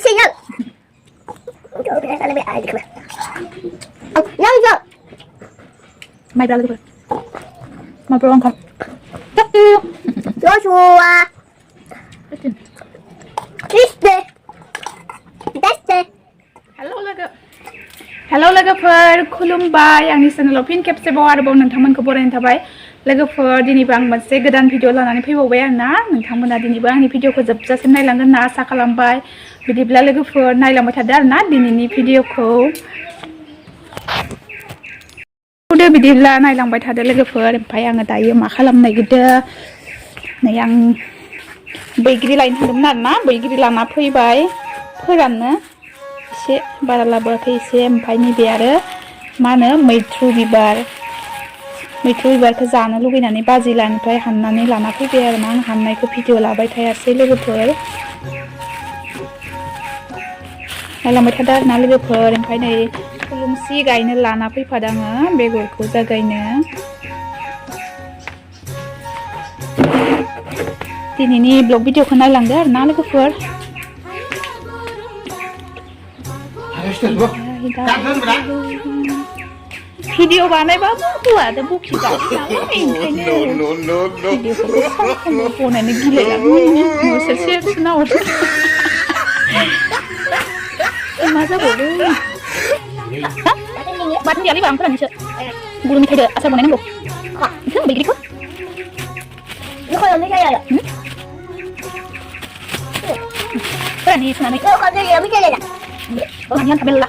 sinyal. Coba kita lebih air dikit. Yang itu. Mai bra lagi. Mau pulang kan? Joshua. Teste. Hello लोगोफोर खुलुमबाय आंनि चेनेलाव फिन खेबसेबाव आरोबाव नोंथांमोनखौ बरायनाय थाबाय लोगोफोर दिनैबो आं मोनसे गोदान भिडिअ लानानै फैबावबाय आरोना नोंथांमोना दिनैबो आंनि भिडिअखौ जोबजासिम नायलांगोन होनना आसा खालामबाय बिदिब्ला लोगोफोर नायलांबाय थादो आरोना दिनैनि भिडिअखौ बिदिब्ला नायलांबाय थादो लोगोफोर ओमफ्राय आङो दायो मा खालामनो नागिरदों नै आं बैग्रि लायनो थांदोंमोन आरोना बैग्रि लाना फैबाय फोराननो एसे बारा लाबोआखै एसे ओमफ्राय नैबे आरो मा होनो मैथ्रु बिबारखौ जानो लुगैनानै बाजिलानिफ्राय हाननानै लाना फैबाय आरोना आं हाननायखौ भिडिअ लाबाय थायासै लोगोफोर नायलांबाय थादो आरोना लोगोफोर ओमफ्राय नै थुलुंसि गायनो लाना फैफादों आङो बेगरखौ जागायनो दिनैनि ब्लग भिडिअखौ नायलांदो आरोना लोगोफोर भिडिअ बानायबाबो हौवादो बखि गायो नालाय ओंखायनो भिडिअखौबो सानफ्रोमबो बनायनो गिलायलाङो न'सो सेरसो नाहरो मा जाबावदों बाथोन देयालै बा आं फोराननोसो गुरु मेथाइदो आसार बानायनांगौ बेखौ बैग्रिखौ Ini kalau ini kayak फोराननि सुनानै kalau kalau dia bisa lihat. बानायनानै थाबेल ला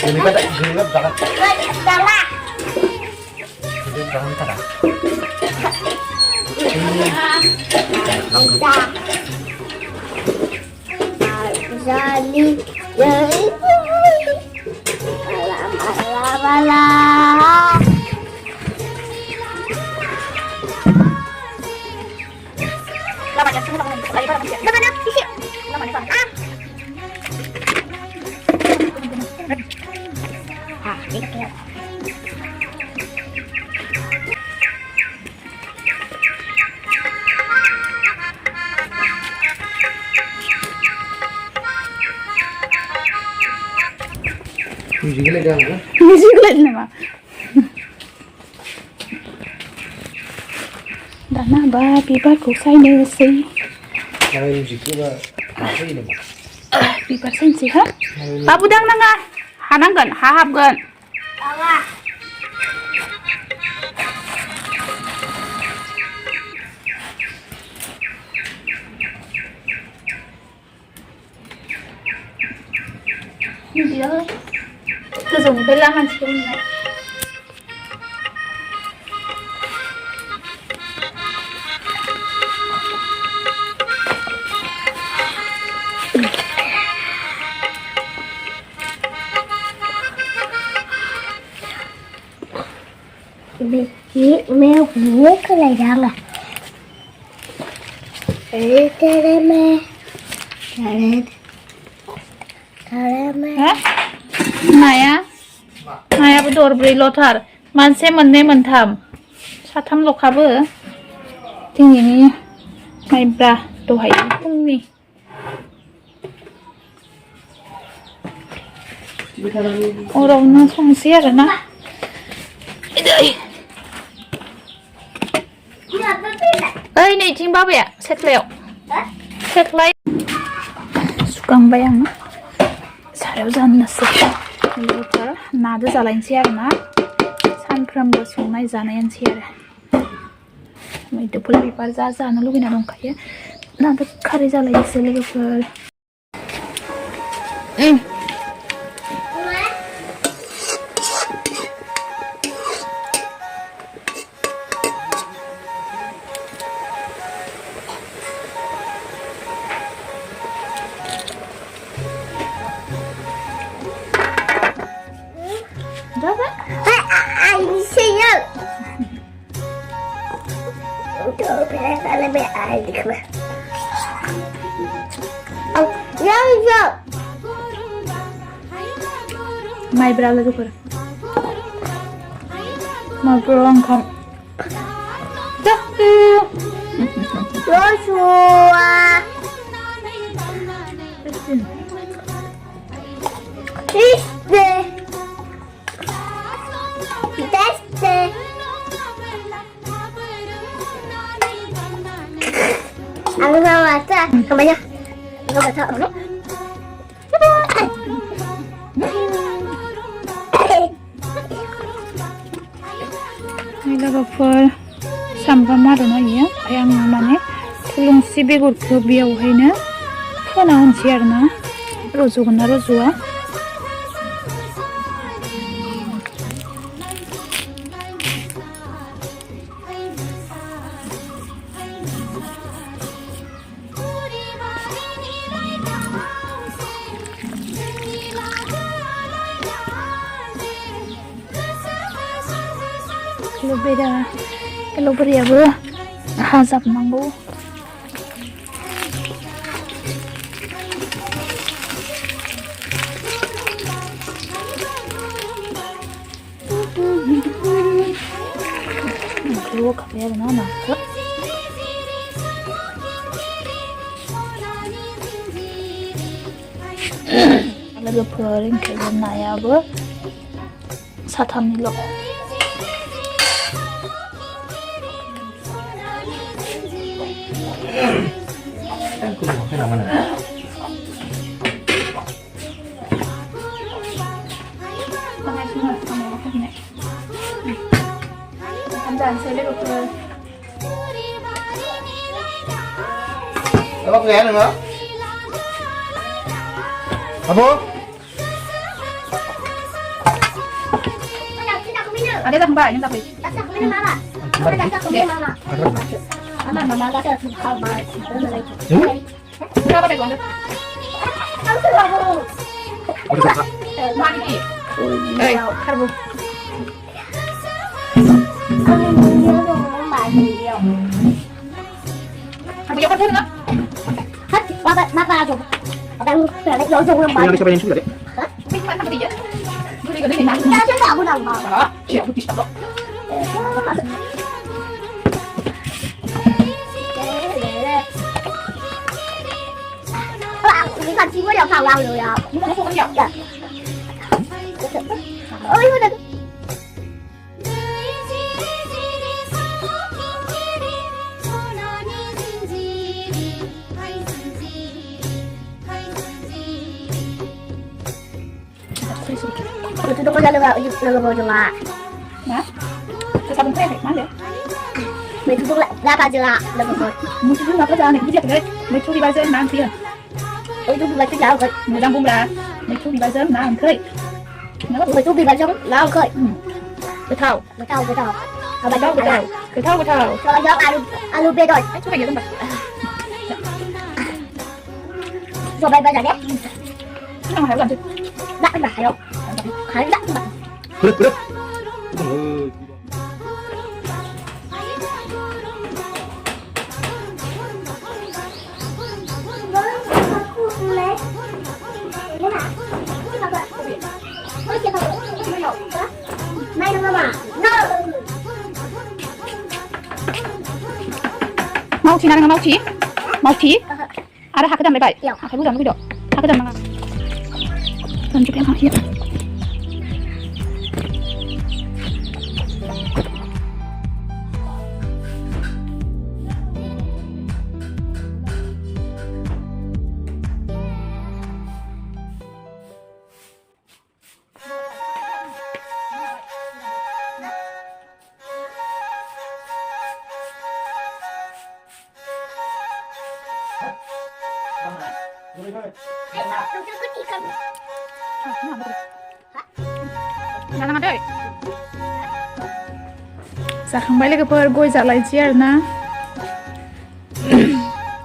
ini kan gelap banget. Salah. Ini jangan kada. Jadi, alah. Musik lain nama. Dana ba bibarku sainोसै. Kalau musiknya apa ini? बिबार साइनोसै हा बाबु दांनाङा हानांगोन हा हाबगोन Salah. Dia गोजौनिफ्राय लामानसिखौ नुनाय Mẹ hú cái này đang à? Đây mẹ. नाया नायाबो दरब्रैल'थार मानसे मोननै मोनथाम साथामल'खाबो दिनैनि माइब्रा दहाय फुंनि अरावनो संसै आरोना ओइ नैथिं बाबाया सेथ्लायाव सेथ्लाय सुखांबाय आं सारायाव जानोसै लोगोफोर नादो जालायनोसै आरोना सानफ्रोमबो संनाय जानायानोसै आरो मैदुफुल बिबार जानो लुगैना दंखायो नादो खारै जालायनोसै लोगोफोर Sinyal. Coba kita lebih air dikit. Yang itu. माइब्रा लोगोफोर माइब्रा ओंखाम 자, 로슈아 리스 테스트 안 나왔다. 잠깐만요. 이거부터 어로? Ini logoफोर सामब्राम आरोना इयो ओमफ्राय आं माने थुलुंसि बेगरखौ बेयावहायनो फोना होनोसै आरोना रज'गोन ना रज'आ एल'बेरायाबो हाजाबनांगौ 이거 가봐야 되나 나그 लोगोफोर ओंखायनो नायाबो साथामनिल' cái nào mà này nó bắt ghé nữa hả bố ada tak mbak yang tapi berapa deh kamu mandi karbo Hãy subscribe cho kênh Ghiền Mì Gõ để không bỏ lỡ những video Itu tuh kalau lalu bawa cuma, nah, sekarang saya kayak mana? itu tuh lah aja lah lalu bawa. Mungkin nggak kerjaan ini dia kerja, mereka di bazar nanti ya. Itu tuh baca jauh kan, Mudah mudahan mereka di bazar nanti. Itu di bazar nanti. Betul. Kalau jauh Betul. Kalau jauh alu bedol. Coba gitu mbak. Coba bazar deh. Nggak mau lanjut. Nggak mbak, ayo. Hari nggak mbak. berat Mau chỉ nào mau chỉ ada hak dan baik hak bukan video hak dan mana tunjuk yang akhir जाखांबाय लोगोफोर गय जालायनोसै आरोना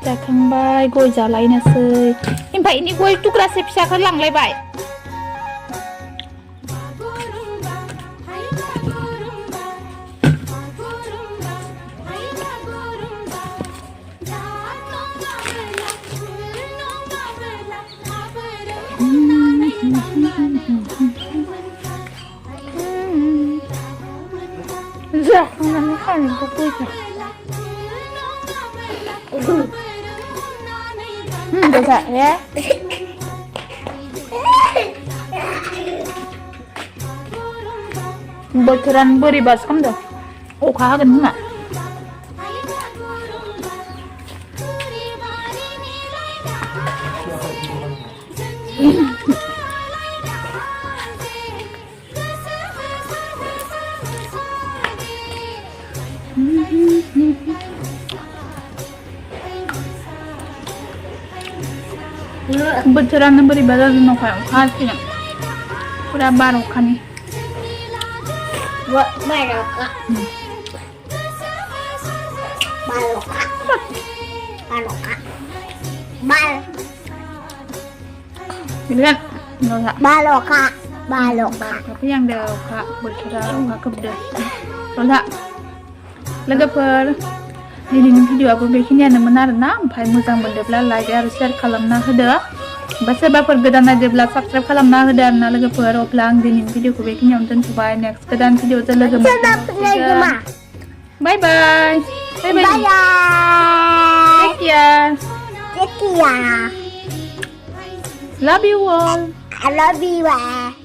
जाखांबाय गय जालायनोसै ओमफ्राय इनि गय टुक्रासे फिसाखौ लांलायबाय जाखांनानै खारनोबो गय Bisa ya. Bocoran बोरैबासो खालामदों अखा हागोन खोमा बोथोरानो बोरैबा जादों अखा हासिगोन पुरा बार अखानि Baroka. Baroka. Baroka. Bal. Gitu kan? Nggak usah. Baroka. Baroka. Tapi yang ada öka bocoran öka gede. Nggak लोगोफोर दिनैनि भिडिअ'आबो बेखिनियानोमोन आरोना ओमफ्राय मोजां मोनदोंब्ला लाइक आरो शेयार खालामना होदो ओमफ्राय सोरबाफोर गोदान नायदोंब्ला साबस्क्राइब खालामना होदो आरोना लोगोफोर अब्ला आं दिनैनि भिडिअ'खौ बेखिनियावनो दोनथ'बाय नेक्स्ट गोदान भिडिअ'जों लोगो मोनफिनगोन bye bye bye bye take care Take care. love you all I love you.